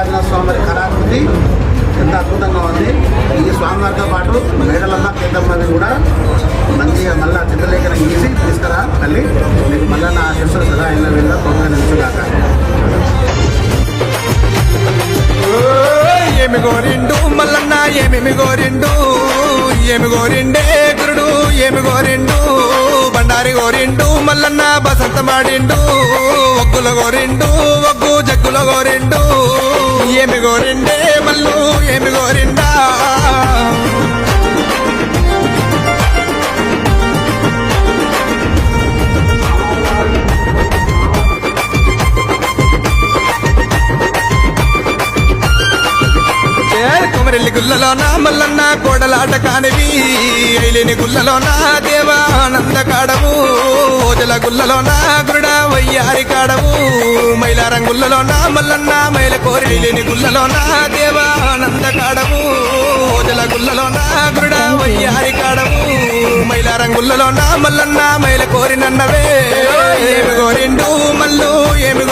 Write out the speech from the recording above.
మల్లికార్జున స్వామి కళాకృతి ఎంత అద్భుతంగా ఉంది. ఈ స్వామివారితో పాటు మేడలమ్మ కేంద్రమ్మని కూడా మంచిగా మళ్ళీ చిత్రలేఖనం గీసి తీసుకురా తల్లి. మీకు మళ్ళీ నా ఆశీస్సులు సదా అయిన వెళ్ళ ప్రోత్సహించుగాక. ఏమి గోరిండు మల్లన్న ఏమేమి గోరిండు, ఏమి గోరిండే గురుడు ఏమి గోరిండు. బండారి గోరిండు మల్లన్న బసంతమాడిండు, ఒగ్గుల గోరిండు ఒగ్గు జగ్గుల గోరిండు. ఏమి గోరిండే మల్లు ఏమి గోరిండా. కొమరెల్లి గుల్లలోన మల్లన్న కోడలాట కానివి, ఐలేని గుల్లలోన దేవానంద కాడవు, ఓజల గుల్లలోన గురుడ వయ్యారి కాడవు, మైలారం గుల్లలోన మల్లన్న మైల కోరి లేని గుల్లలోన దేవానంద కాడవు, ఓజల గుల్లలోన గురుడ వయ్యారి కాడవు, మైలారం గుల్లలోన మల్లన్న మైల కోరి నన్నవే. ఏమి గోరిండు మల్లు ఏమి